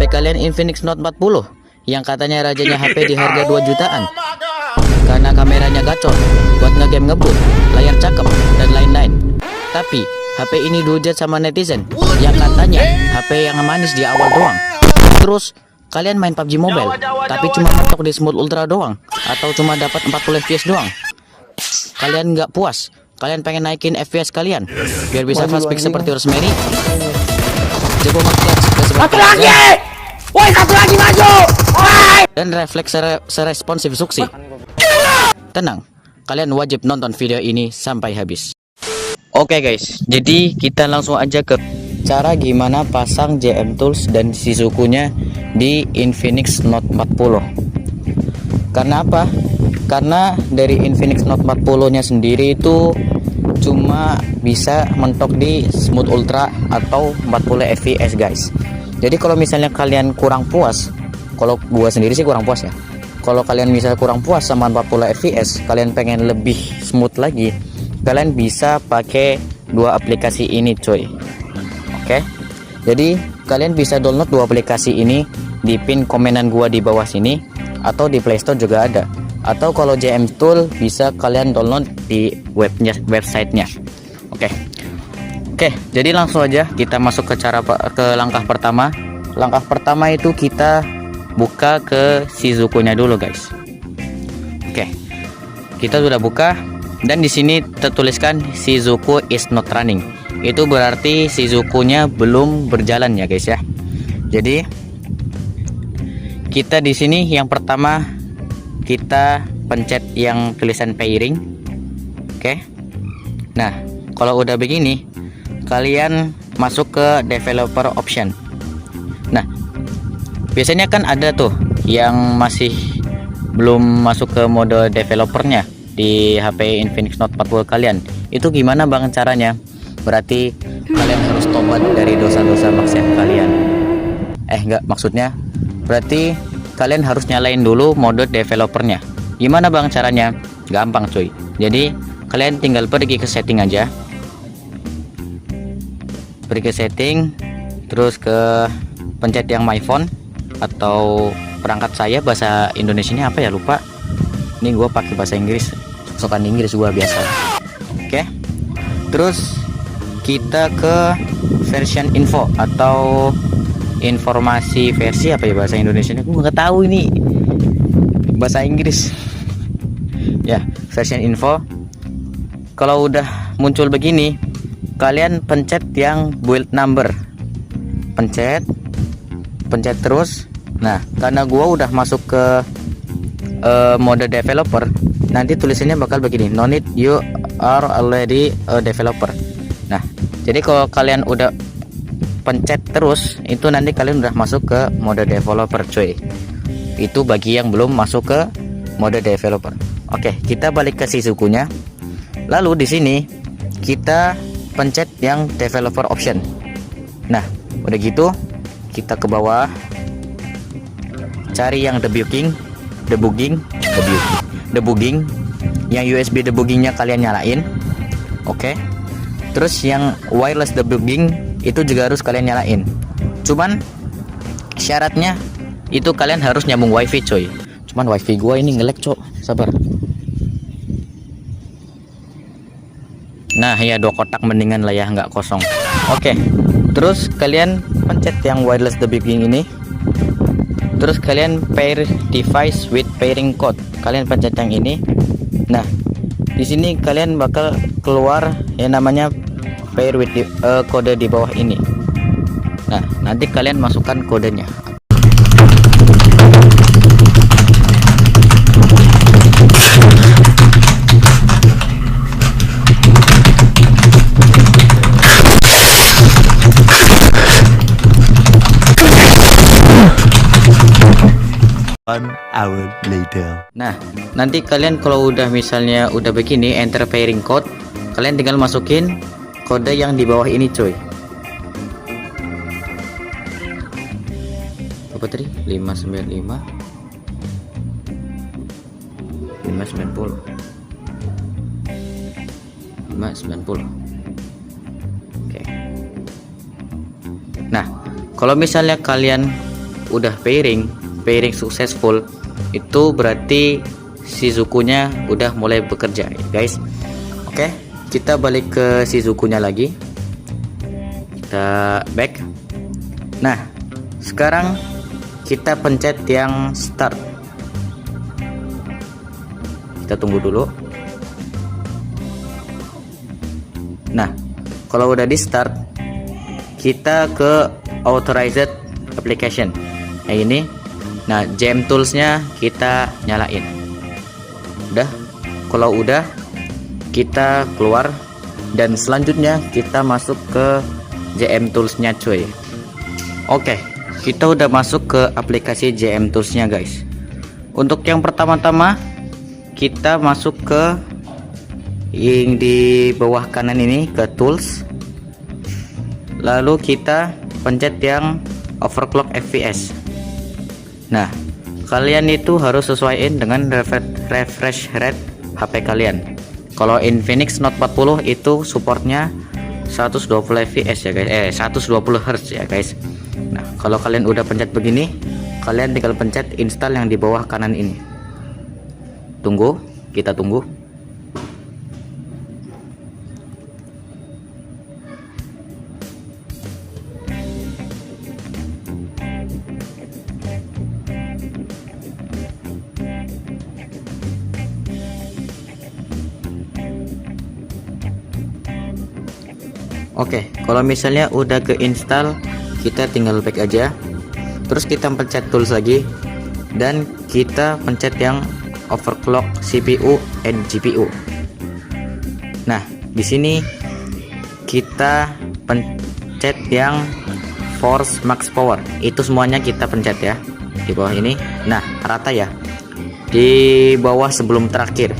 HP kalian Infinix Note 40 yang katanya rajanya HP di harga 2 jutaan karena kameranya gacor, buat ngegame ngebut, layar cakep, dan lain-lain. Tapi HP ini dihujat sama netizen yang katanya HP yang manis di awal doang. Terus kalian main PUBG Mobile tapi cuma mentok di Smooth Ultra doang, atau cuma dapat 40 FPS doang. Kalian nggak puas, kalian pengen naikin FPS kalian biar bisa fast pick seperti Rosemary. Jago nge-clutch ke sebelah kanan. Woi, satu lagi maju. Dan refleks seresponsif suksi. Tenang, kalian wajib nonton video ini sampai habis. Oke guys, jadi kita langsung aja ke cara gimana pasang JM Tools dan Shizuku-nya di Infinix Note 40. Karena apa? Karena dari Infinix Note 40-nya sendiri itu cuma bisa mentok di Smooth Ultra atau 40 fps guys. Jadi kalau misalnya kalian kurang puas, kalau gua sendiri sih kurang puas ya. Kalau kalian misalnya kurang puas sama 40 fps, kalian pengen lebih smooth lagi, kalian bisa pakai dua aplikasi ini coy. Oke. Jadi kalian bisa download dua aplikasi ini di pin komenan gua di bawah sini, atau di Play Store juga ada. Atau kalau JM Tool bisa kalian download di websitenya. Oke, jadi langsung aja kita masuk ke langkah pertama. Langkah pertama itu kita buka ke Shizuku-nya dulu guys. Oke, kita sudah buka dan di sini tertuliskan Shizuku is not running. Itu berarti Shizuku-nya belum berjalan ya guys ya. Jadi kita di sini yang pertama kita pencet yang tulisan pairing. Oke. Nah, kalau udah begini, kalian masuk ke developer option. Nah, biasanya kan ada tuh yang masih belum masuk ke mode developernya di HP Infinix Note 40 kalian. Itu gimana bang caranya? Berarti kalian harus tobat dari dosa-dosa maksiat kalian. Enggak, maksudnya berarti kalian harus nyalain dulu mode developernya. Gimana bang caranya? Gampang cuy. Jadi kalian tinggal pergi ke setting aja. Pergi ke setting, terus ke pencet yang my phone atau perangkat saya, bahasa Indonesianya apa ya lupa. Ini gue pakai bahasa Inggris, sokan Inggris gue biasa. Oke. Terus kita ke version info atau informasi versi apa ya bahasa Indonesia, gue nggak tahu ini bahasa Inggris ya. Version info, kalau udah muncul begini kalian pencet yang build number, pencet terus. Nah, karena gua udah masuk ke mode developer, nanti tulisannya bakal begini, no need, you are already a developer. Nah, jadi kalau kalian udah pencet terus, itu nanti kalian udah masuk ke mode developer cuy. Itu bagi yang belum masuk ke mode developer. Oke, kita balik ke Shizuku-nya. Lalu di sini kita pencet yang developer option. Nah, udah gitu kita ke bawah, cari yang debugging, yang USB debuggingnya kalian nyalain. Oke. Terus yang wireless debugging itu juga harus kalian nyalain. Cuman syaratnya itu kalian harus nyambung wifi coy. Cuman wifi gua ini nge-lag cok, sabar. Nah ya 2 kotak mendingan lah ya, nggak kosong. Oke. Terus kalian pencet yang wireless debugging ini. Terus kalian pair device with pairing code. Kalian pencet yang ini. Nah, di sini kalian bakal keluar yang namanya pair with kode di bawah ini. Nah, nanti kalian masukkan kodenya. One hour later. Nah, nanti kalian kalau udah misalnya udah begini enter pairing code, kalian tinggal masukin kode yang di bawah ini coy. Apa tadi? 595 590 590. Oke. Nah, kalau misalnya kalian udah pairing successful, itu berarti Shizuku-nya udah mulai bekerja ya guys. Oke, kita balik ke Shizuku-nya lagi, kita back. Nah sekarang kita pencet yang start, kita tunggu dulu. Nah kalau udah di start, kita ke authorized application nah ini. Nah jam toolsnya kita nyalain. Udah, kalau udah kita keluar, dan selanjutnya kita masuk ke JM toolsnya cuy. Oke, kita udah masuk ke aplikasi JM toolsnya guys. Untuk yang pertama-tama kita masuk ke yang di bawah kanan ini, ke tools, lalu kita pencet yang overclock FPS. Nah kalian itu harus sesuaiin dengan refresh rate HP kalian. Kalau Infinix Note 40 itu supportnya 120 fps ya guys, 120 Hz ya guys. Nah kalau kalian udah pencet begini, kalian tinggal pencet install yang di bawah kanan ini. Tunggu, kita tunggu. Oke, kalau misalnya udah ke install, kita tinggal back aja. Terus kita pencet tools lagi, dan kita pencet yang overclock CPU and GPU. Nah, di sini kita pencet yang force max power. Itu semuanya kita pencet ya di bawah ini. Nah, rata ya. Di bawah sebelum terakhir.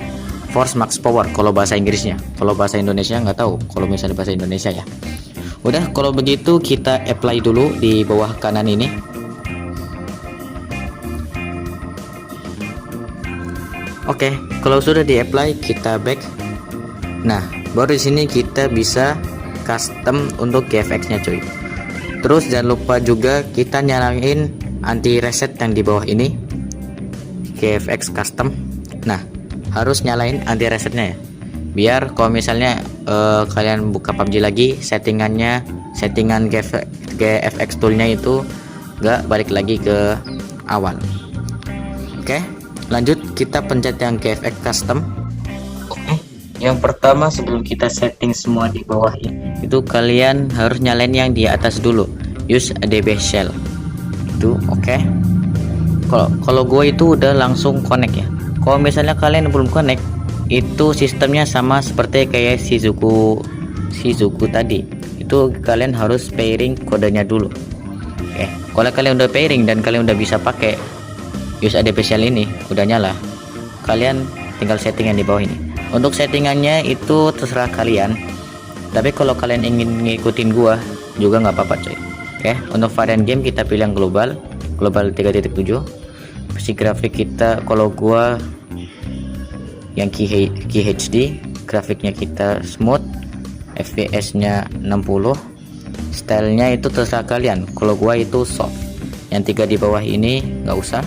Force max power kalau bahasa Inggrisnya. Kalau bahasa Indonesia nggak tahu. Kalau misalnya bahasa Indonesia ya. Udah, kalau begitu kita apply dulu di bawah kanan ini. Oke, kalau sudah di apply kita back. Nah, baru di sini kita bisa custom untuk GFX-nya cuy. Terus jangan lupa juga kita nyalain anti reset yang di bawah ini, GFX custom. Nah, harus nyalain anti resetnya ya, biar kalau misalnya kalian buka PUBG lagi, settingan GFX toolnya itu nggak balik lagi ke awal. Oke, lanjut kita pencet yang GFX custom. Oke, yang pertama sebelum kita setting semua di bawah ini, itu kalian harus nyalain yang di atas dulu, use ADB shell itu. Oke, kalau gue itu udah langsung connect ya. Kalau misalnya kalian belum connect, itu sistemnya sama seperti kayak Shizuku tadi. Itu kalian harus pairing kodenya dulu. Oke, kalau kalian udah pairing dan kalian udah bisa pakai use ADB shell ini, udah nyala, kalian tinggal settingan di bawah ini. Untuk settingannya itu terserah kalian, tapi kalau kalian ingin ngikutin gua juga nggak apa-apa coy. Oke, untuk varian game kita pilih yang global 3.7. Si grafik kita, kalau gua yang QHD, grafiknya kita smooth, FPS nya 60, stylenya itu terserah kalian. Kalau gua itu soft, yang 3 di bawah ini nggak usah.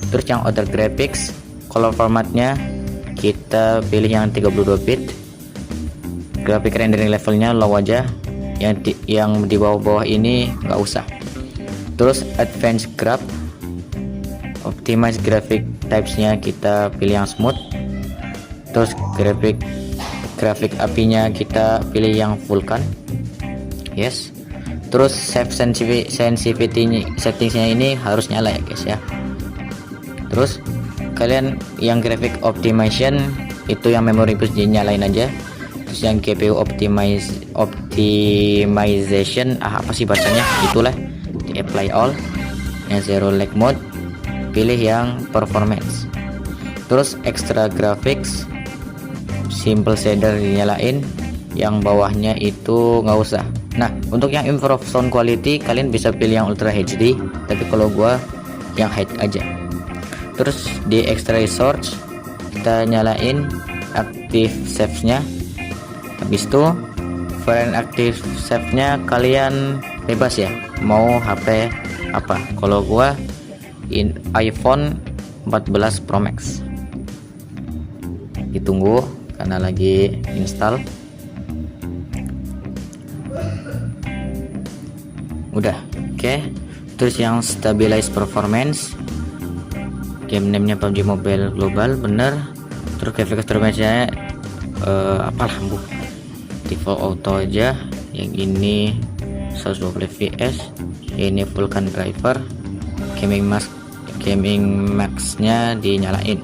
Terus yang other graphics, kalau formatnya kita pilih yang 32 bit, grafik rendering levelnya low aja, yang di bawah-bawah ini nggak usah. Terus advanced graph, optimize graphic types-nya kita pilih yang smooth. Terus grafik apinya kita pilih yang vulkan. Yes. Terus save sensitivity settingsnya ini harus nyala ya guys ya. Terus kalian yang graphic optimization itu yang memory boost dinyalain aja. Terus yang GPU optimization apa sih bacanya, itulah di apply all. Yang zero lag mode pilih yang performance. Terus extra graphics simple shader dinyalain, yang bawahnya itu nggak usah. Nah, untuk yang improve sound quality kalian bisa pilih yang ultra HD, tapi kalau gua yang high aja. Terus di extra resource kita nyalain active saves nya. Habis itu varian active save nya kalian bebas ya, mau HP apa. Kalau gua iPhone 14 Pro Max. Ditunggu karena lagi install. Udah, oke. Terus yang stabilize performance, game name-nya PUBG Mobile Global, bener. Terus graphics performance-nya apalah bu, default auto aja. Yang ini 120 fps, ini Vulkan driver, gaming max-nya dinyalain.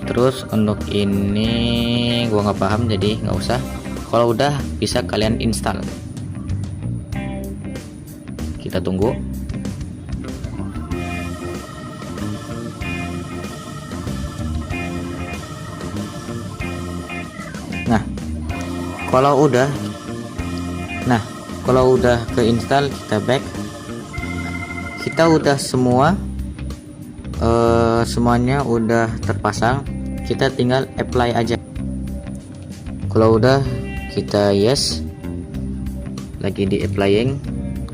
Terus untuk ini gua nggak paham jadi nggak usah. Kalau udah bisa kalian install. Kita tunggu. Nah, kalau udah keinstall, kita back. Kita udah semuanya udah terpasang. Kita tinggal apply aja. Kalau udah, kita yes. Lagi di applying.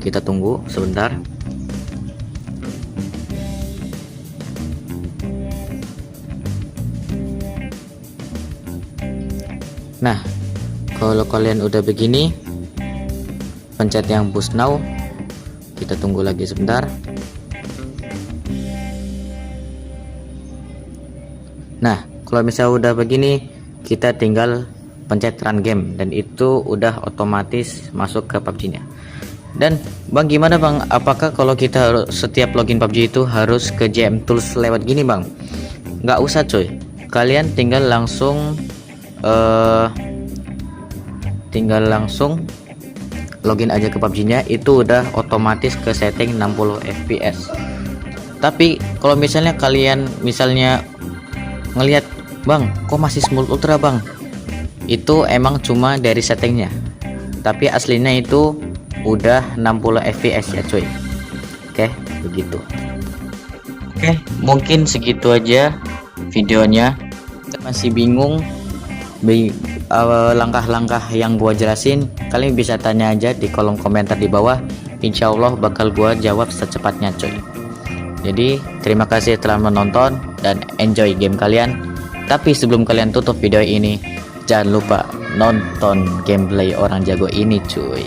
Kita tunggu sebentar. Nah, kalau kalian udah begini, pencet yang push now. Kita tunggu lagi sebentar. Nah, kalau misalnya udah begini, kita tinggal pencet run game dan itu udah otomatis masuk ke PUBG-nya. Dan bang, gimana bang, apakah kalau kita setiap login PUBG itu harus ke JM Tools lewat gini bang? Nggak usah coy, kalian tinggal langsung login aja ke PUBG-nya, itu udah otomatis ke setting 60 fps. Tapi kalau misalnya kalian ngelihat bang, kok masih smooth ultra bang, itu emang cuma dari settingnya, tapi aslinya itu udah 60 fps ya cuy. Oke, begitu. Oke, mungkin segitu aja videonya. Masih bingung langkah-langkah yang gua jelasin, kalian bisa tanya aja di kolom komentar di bawah. Insya Allah bakal gua jawab secepatnya cuy. Jadi terima kasih telah menonton dan enjoy game kalian. Tapi sebelum kalian tutup video ini, jangan lupa nonton gameplay orang jago ini cuy.